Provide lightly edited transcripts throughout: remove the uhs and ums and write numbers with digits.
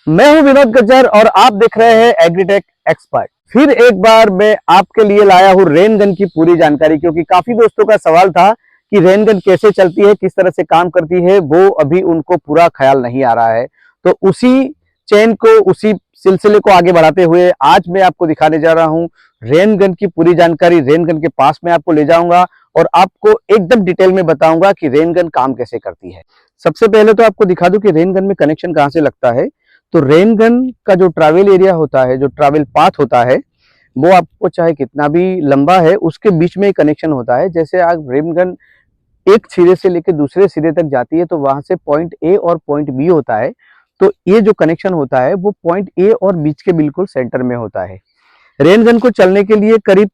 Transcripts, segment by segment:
मैं हूं विनोद गज्जर और आप देख रहे हैं एग्रीटेक एक्सपर्ट। फिर एक बार मैं आपके लिए लाया हूं रेन गन की पूरी जानकारी, क्योंकि काफी दोस्तों का सवाल था कि रेन गन कैसे चलती है, किस तरह से काम करती है, वो अभी उनको पूरा ख्याल नहीं आ रहा है। तो उसी चेन को, उसी सिलसिले को आगे बढ़ाते हुए आज मैं आपको दिखाने जा रहा हूं रेन गन की पूरी जानकारी। रेन गन के पास में आपको ले जाऊंगा और आपको एकदम डिटेल में बताऊंगा कि रेन गन काम कैसे करती है। सबसे पहले तो आपको दिखा दूं कि रेन गन में कनेक्शन कहां से लगता है। तो रेन गन का जो ट्रैवल एरिया होता है, जो ट्रैवल पाथ होता है, वो आपको चाहे कितना भी लंबा है, उसके बीच में कनेक्शन होता है। जैसे आप रेन गन एक सिरे से लेकर दूसरे सिरे तक जाती है तो वहां से पॉइंट ए और पॉइंट बी होता है। तो ये जो कनेक्शन होता है वो पॉइंट ए और बीच के बिल्कुल सेंटर में होता है। रेन गन को चलने के लिए करीब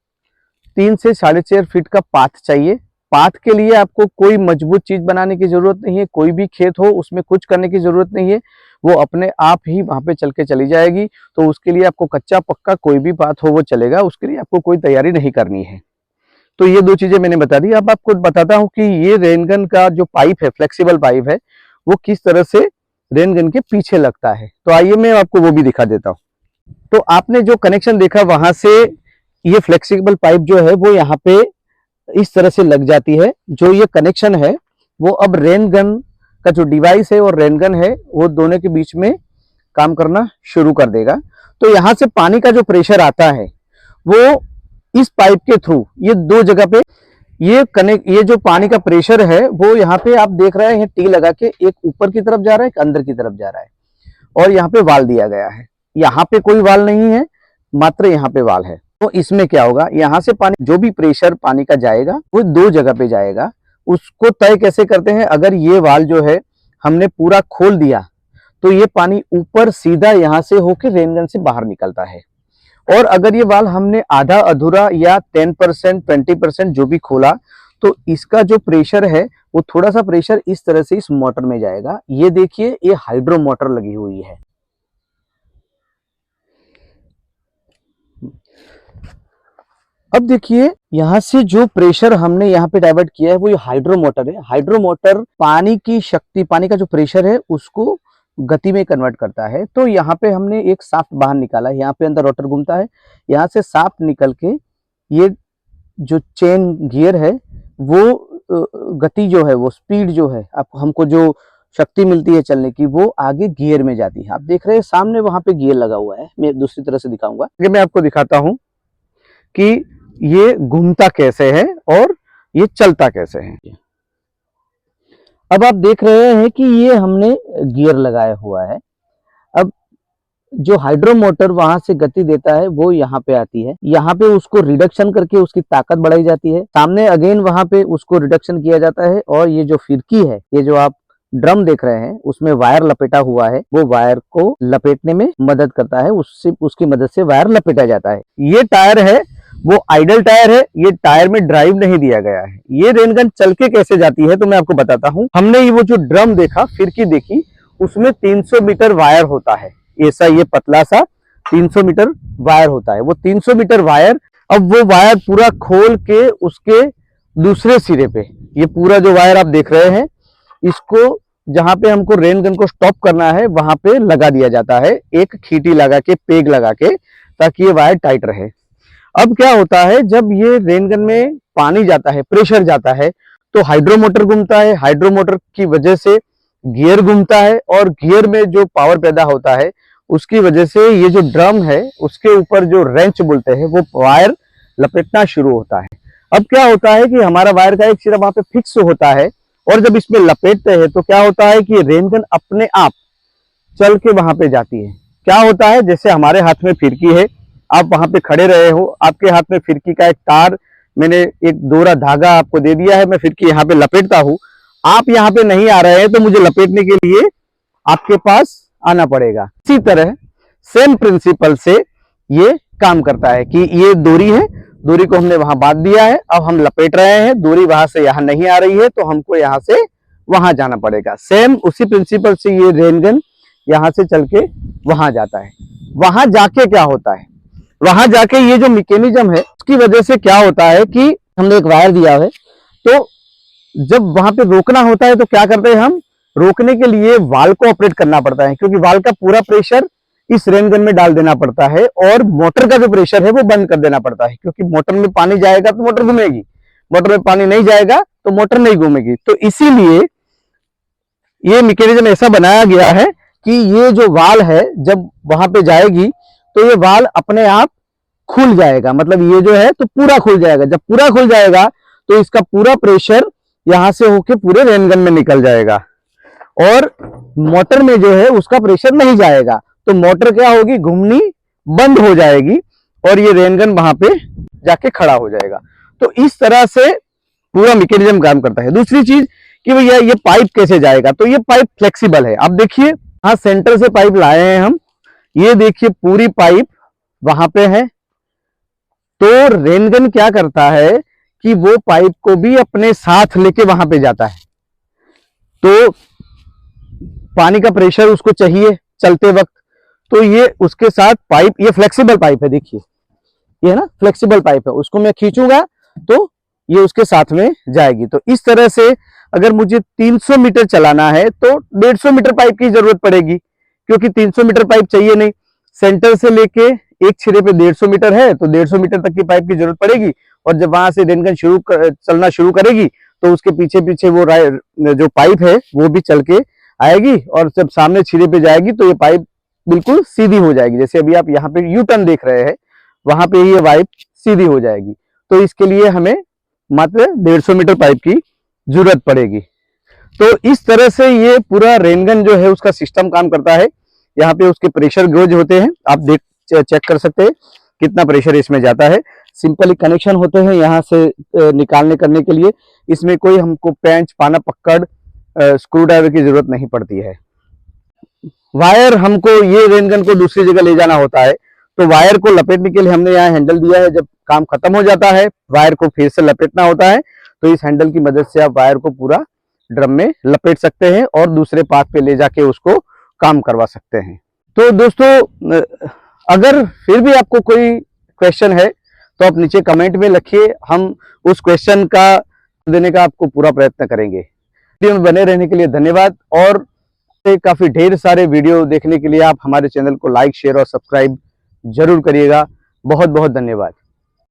3 से 4.5 फीट का पाथ चाहिए। पाथ के लिए आपको कोई मजबूत चीज बनाने की जरूरत नहीं है, कोई भी खेत हो उसमें कुछ करने की जरूरत नहीं है, वो अपने आप ही वहां पे चल के चली जाएगी। तो उसके लिए आपको कच्चा पक्का कोई भी पाथ हो वो चलेगा, उसके लिए आपको कोई तैयारी नहीं करनी है। तो ये दो चीजें मैंने बता दी। अब आपको बताता हूँ कि ये रेन गन का जो पाइप है, फ्लेक्सिबल पाइप है, वो किस तरह से रेन गन के पीछे लगता है। तो आइए मैं आपको वो भी दिखा देता हूँ। तो आपने जो कनेक्शन देखा वहां से ये फ्लेक्सिबल पाइप जो है वो यहाँ पे इस तरह से लग जाती है। जो ये कनेक्शन है वो अब रेन गन का जो डिवाइस है और रेन गन है वो दोनों के बीच में काम करना शुरू कर देगा। तो यहाँ से पानी का जो प्रेशर आता है वो इस पाइप के थ्रू ये दो जगह पे ये जो पानी का प्रेशर है वो यहाँ पे आप देख रहे हैं टी लगा के, एक ऊपर की तरफ जा रहा है, एक अंदर की तरफ जा रहा है। और यहाँ पे वाल दिया गया है। यहाँ पे कोई वाल नहीं है, मात्र यहाँ पे वाल है। तो इसमें क्या होगा, यहाँ से पानी, जो भी प्रेशर पानी का जाएगा वो दो जगह पे जाएगा। उसको तय कैसे करते हैं, अगर ये वाल जो है हमने पूरा खोल दिया तो ये पानी ऊपर सीधा यहाँ से होकर रेनगन से बाहर निकलता है। और अगर ये वाल हमने आधा अधूरा या 10% 20% जो भी खोला तो इसका जो प्रेशर है वो थोड़ा सा प्रेशर इस तरह से इस मोटर में जाएगा। ये देखिए, ये हाइड्रो मोटर लगी हुई है। अब देखिए, यहां से जो प्रेशर हमने यहाँ पे डाइवर्ट किया है वो ये हाइड्रो मोटर है। हाइड्रो मोटर पानी की शक्ति, पानी का जो प्रेशर है उसको गति में कन्वर्ट करता है। तो यहाँ पे हमने एक शाफ्ट बाहर निकाला है, यहाँ पे अंदर रोटर घूमता है, यहाँ से शाफ्ट निकल के ये जो चेन गियर है वो गति जो है, वो स्पीड जो है, आपको हमको जो शक्ति मिलती है चलने की, वो आगे गियर में जाती है। आप देख रहे हैं सामने वहां पे गियर लगा हुआ है। मैं दूसरी तरह से दिखाऊंगा, मैं आपको दिखाता हूं कि ये घूमता कैसे है और ये चलता कैसे है। अब आप देख रहे हैं कि ये हमने गियर लगाया हुआ है। अब जो हाइड्रो मोटर वहां से गति देता है वो यहाँ पे आती है, यहाँ पे उसको रिडक्शन करके उसकी ताकत बढ़ाई जाती है। सामने अगेन वहां पे उसको रिडक्शन किया जाता है। और ये जो फिरकी है, ये जो आप ड्रम देख रहे हैं उसमें वायर लपेटा हुआ है, वो वायर को लपेटने में मदद करता है, उसकी मदद से वायर लपेटा जाता है। ये टायर है वो आइडल टायर है, ये टायर में ड्राइव नहीं दिया गया है। ये रेनगन चल के कैसे जाती है तो मैं आपको बताता हूँ। हमने ये वो जो ड्रम देखा, फिरकी देखी, उसमें 300 मीटर वायर होता है। ऐसा ये पतला सा 300 मीटर वायर होता है। वो 300 मीटर वायर, अब वो वायर पूरा खोल के उसके दूसरे सिरे पे, ये पूरा जो वायर आप देख रहे हैं, इसको जहां पे हमको रेनगन को स्टॉप करना है वहां पे लगा दिया जाता है, एक खींटी लगा के, पेग लगा के, ताकि ये वायर टाइट रहे। अब क्या होता है, जब ये रेनगन में पानी जाता है, प्रेशर जाता है, तो हाइड्रो मोटर घूमता है। हाइड्रो मोटर की वजह से गियर घूमता है और गियर में जो पावर पैदा होता है उसकी वजह से ये जो ड्रम है उसके ऊपर जो रेंच बोलते हैं वो वायर लपेटना शुरू होता है। अब क्या होता है कि हमारा वायर का एक सिरा वहां पे फिक्स होता है और जब इसमें लपेटते हैं तो क्या होता है कि रेनगन अपने आप चल के वहां पे जाती है। क्या होता है, जैसे हमारे हाथ में फिरकी है, आप वहां पे खड़े रहे हो, आपके हाथ में फिरकी का एक तार, मैंने एक दोरा धागा आपको दे दिया है, मैं फिरकी यहाँ पे लपेटता हूँ, आप यहाँ पे नहीं आ रहे हैं तो मुझे लपेटने के लिए आपके पास आना पड़ेगा। इसी तरह सेम प्रिंसिपल से ये काम करता है कि ये डोरी है, डोरी को हमने वहां बांध दिया है, अब हम लपेट रहे हैं, डोरी वहां से यहाँ नहीं आ रही है तो हमको यहाँ से वहां जाना पड़ेगा। सेम उसी प्रिंसिपल से ये रेनगन यहाँ से चल के वहां जाता है। वहां जाके क्या होता है, वहां जाके ये जो मैकेनिज्म है उसकी वजह से क्या होता है कि हमने एक वायर दिया है, तो जब वहां पे रोकना होता है तो क्या करते हैं हम, रोकने के लिए वाल्व को ऑपरेट करना पड़ता है, क्योंकि वाल्व का पूरा प्रेशर इस रेन गन में डाल देना पड़ता है और मोटर का जो प्रेशर है वो बंद कर देना पड़ता है, क्योंकि मोटर में पानी जाएगा तो मोटर घूमेगी, मोटर में पानी नहीं जाएगा तो मोटर नहीं घूमेगी। तो इसीलिए ये मैकेनिज्म ऐसा बनाया गया है कि ये जो वाल है जब वहां पे जाएगी तो ये वाल अपने आप खुल जाएगा, मतलब ये जो है तो पूरा खुल जाएगा। जब पूरा खुल जाएगा तो इसका पूरा प्रेशर यहां से होके पूरे रेनगन में निकल जाएगा और मोटर में जो है उसका प्रेशर नहीं जाएगा, तो मोटर क्या होगी, घूमनी बंद हो जाएगी और ये रेनगन वहां पे जाके खड़ा हो जाएगा। तो इस तरह से पूरा मैकेनिज्म काम करता है। दूसरी चीज कि भैया ये पाइप कैसे जाएगा, तो ये पाइप फ्लेक्सिबल है। अब देखिए हाँ, सेंटर से पाइप लाए हैं हम, ये देखिए पूरी पाइप वहां पे है। तो रेनगन क्या करता है कि वो पाइप को भी अपने साथ लेके वहां पे जाता है। तो पानी का प्रेशर उसको चाहिए चलते वक्त, तो ये उसके साथ पाइप, ये फ्लेक्सिबल पाइप है, देखिए ये ना फ्लेक्सिबल पाइप है, उसको मैं खींचूंगा तो ये उसके साथ में जाएगी। तो इस तरह से अगर मुझे 300 मीटर चलाना है तो 150 मीटर पाइप की जरूरत पड़ेगी, क्योंकि 300 मीटर पाइप चाहिए नहीं। सेंटर से लेके एक सिरे पे 150 मीटर है तो 150 मीटर तक की पाइप की जरूरत पड़ेगी, और जब वहां से रेनगन चलना शुरू करेगी तो उसके पीछे पीछे वो जो पाइप है वो भी चल के आएगी, और जब सामने सिरे पे जाएगी तो ये पाइप बिल्कुल सीधी हो जाएगी। जैसे अभी आप यहाँ पे यू टर्न देख रहे हैं, वहां पे ये पाइप सीधी हो जाएगी। तो इसके लिए हमें मात्र 150 मीटर पाइप की जरूरत पड़ेगी। तो इस तरह से ये पूरा रेनगन जो है उसका सिस्टम काम करता है। यहाँ पे उसके प्रेशर गेज होते हैं, आप चेक कर सकते हैं कितना प्रेशर इसमें जाता है। सिंपली कनेक्शन होते हैं यहाँ से निकालने करने के लिए, इसमें कोई हमको पेंच, पाना, पकड़, स्क्रू ड्राइवर की जरूरत नहीं पड़ती है। वायर हमको ये रेनगन को दूसरी जगह ले जाना होता है, तो वायर को लपेटने के लिए हमने यहाँ हैंडल दिया है। जब काम खत्म हो जाता है वायर को फिर से लपेटना होता है, तो इस हैंडल की मदद से आप वायर को पूरा ड्रम में लपेट सकते हैं और दूसरे पाथ पे ले जाके उसको काम करवा सकते हैं। तो दोस्तों अगर फिर भी आपको कोई क्वेश्चन है तो आप नीचे कमेंट में लिखिए, हम उस क्वेश्चन का देने का आपको पूरा प्रयत्न करेंगे। वीडियो में बने रहने के लिए धन्यवाद, और काफी ढेर सारे वीडियो देखने के लिए आप हमारे चैनल को लाइक, शेयर और सब्सक्राइब जरूर करिएगा। बहुत बहुत धन्यवाद।